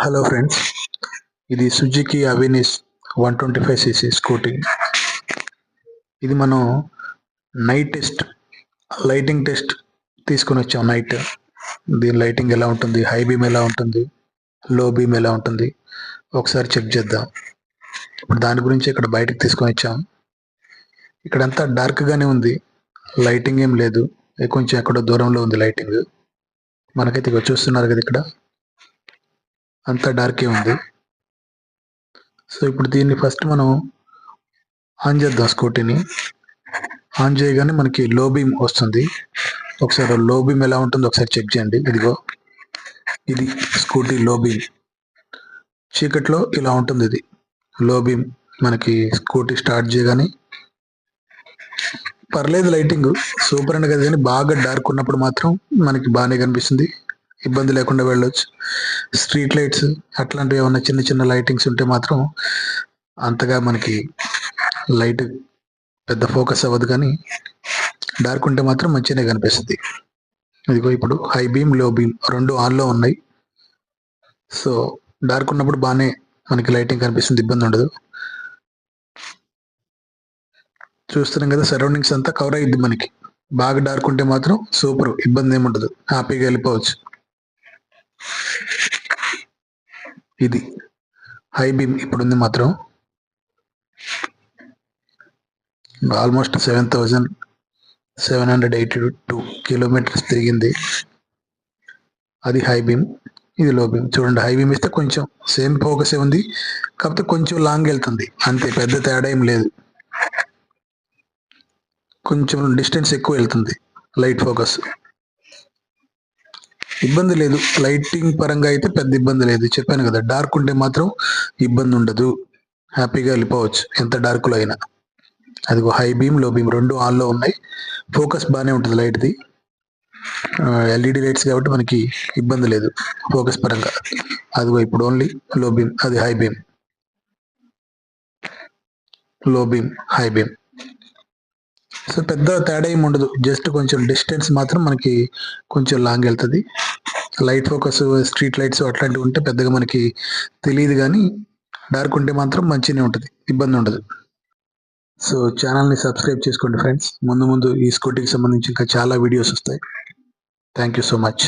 Hello friends, ఇది Suzuki అవినిస్ 125cc scooty. ఇది మనం లైటింగ్ టెస్ట్ తీసుకొని వచ్చాం. దీని లైటింగ్ ఎలా ఉంటుంది, హై బీమ్ ఎలా ఉంటుంది, లో బీమ్ ఎలా ఉంటుంది ఒకసారి చెక్ చేద్దాం. ఇప్పుడు దాని గురించి ఇక్కడ బయటకు తీసుకొని వచ్చాం. ఇక్కడంతా డార్క్గానే ఉంది, లైటింగ్ ఏం లేదు. కొంచెం ఎక్కడో దూరంలో ఉంది లైటింగ్. మనకైతే ఇక్కడ చూస్తున్నారు కదా, ఇక్కడ అంతా డార్కే ఉంది. సో ఇప్పుడు దీన్ని ఫస్ట్ మనం ఆన్ చేద్దాం. స్కూటీని ఆన్ చేయగానే మనకి లో బీమ్ వస్తుంది. ఒకసారి లో బీమ్ ఎలా ఉంటుందో ఒకసారి చెక్ చేయండి. ఇది స్కూటీ లో బీమ్. చీకట్లో ఇలా ఉంటుంది. ఇది లో బీమ్. మనకి స్కూటీ స్టార్ట్ చేయగానే పర్లేదు, లైటింగ్ సూపర్ అండ్ కదా, కానీ బాగా డార్క్ ఉన్నప్పుడు మాత్రం మనకి బాగానే కనిపిస్తుంది, ఇబ్బంది లేకుండా వెళ్ళొచ్చు. స్ట్రీట్ లైట్స్ అట్లాంటివి ఏమన్నా చిన్న చిన్న లైటింగ్స్ ఉంటే మాత్రం అంతగా మనకి లైట్ పెద్ద ఫోకస్ అవ్వదు, కానీ డార్క్ ఉంటే మాత్రం మంచిగానే కనిపిస్తుంది. ఇదిగో ఇప్పుడు హై బీమ్, లో బీమ్ రెండు ఆన్లో ఉన్నాయి. సో డార్క్ ఉన్నప్పుడు బాగానే మనకి లైటింగ్ కనిపిస్తుంది, ఇబ్బంది ఉండదు. చూస్తున్నాం కదా, సరౌండింగ్స్ అంతా కవర్ అయ్యింది. మనకి బాగా డార్క్ ఉంటే మాత్రం సూపర్, ఇబ్బంది ఏమి ఉండదు, హ్యాపీగా వెళ్ళిపోవచ్చు. ఇది హై బీమ్ ఇప్పుడుంది మాత్రం ఆల్మోస్ట్ 7,782 కిలోమీటర్స్ తిరిగింది. అది హై బీమ్, ఇది లో బీమ్. చూడండి, హై బీమ్ ఇస్తే కొంచెం సేమ్ ఫోకసే ఉంది, కాకపోతే కొంచెం లాంగ్ వెళ్తుంది అంతే, పెద్ద తేడా ఏం లేదు. కొంచెం డిస్టెన్స్ ఎక్కువ వెళ్తుంది, లైట్ ఫోకస్. ఇబ్బంది లేదు, లైటింగ్ పరంగా అయితే పెద్ద ఇబ్బంది లేదు. చెప్పాను కదా, డార్క్ ఉంటే మాత్రం ఇబ్బంది ఉండదు, హ్యాపీగా వెళ్ళిపోవచ్చు ఎంత డార్క్లో అయినా. అదిగో హై బీమ్, లో బీమ్ రెండు ఆన్లో ఉన్నాయి. ఫోకస్ బాగానే ఉంటుంది లైట్ది, ఎల్ఈడి లైట్స్ కాబట్టి మనకి ఇబ్బంది లేదు ఫోకస్ పరంగా. అదిగో ఇప్పుడు ఓన్లీ లో బీమ్, అది హై బీమ్. లో బీమ్, హై బీమ్. సో పెద్ద తేడా ఏమి ఉండదు, జస్ట్ కొంచెం డిస్టెన్స్ మాత్రం మనకి కొంచెం లాంగ్ వెళ్తుంది. లైట్ ఫోకస్, స్ట్రీట్ లైట్స్ అట్లాంటివి ఉంటే పెద్దగా మనకి తెలియదు, కానీ డార్క్ ఉంటే మాత్రం మంచిగానే ఉంటుంది, ఇబ్బంది ఉండదు. సో ఛానల్ని సబ్స్క్రైబ్ చేసుకోండి ఫ్రెండ్స్. ముందు ఈ స్కూటీకి సంబంధించి ఇంకా చాలా వీడియోస్ వస్తాయి. Thank you so much.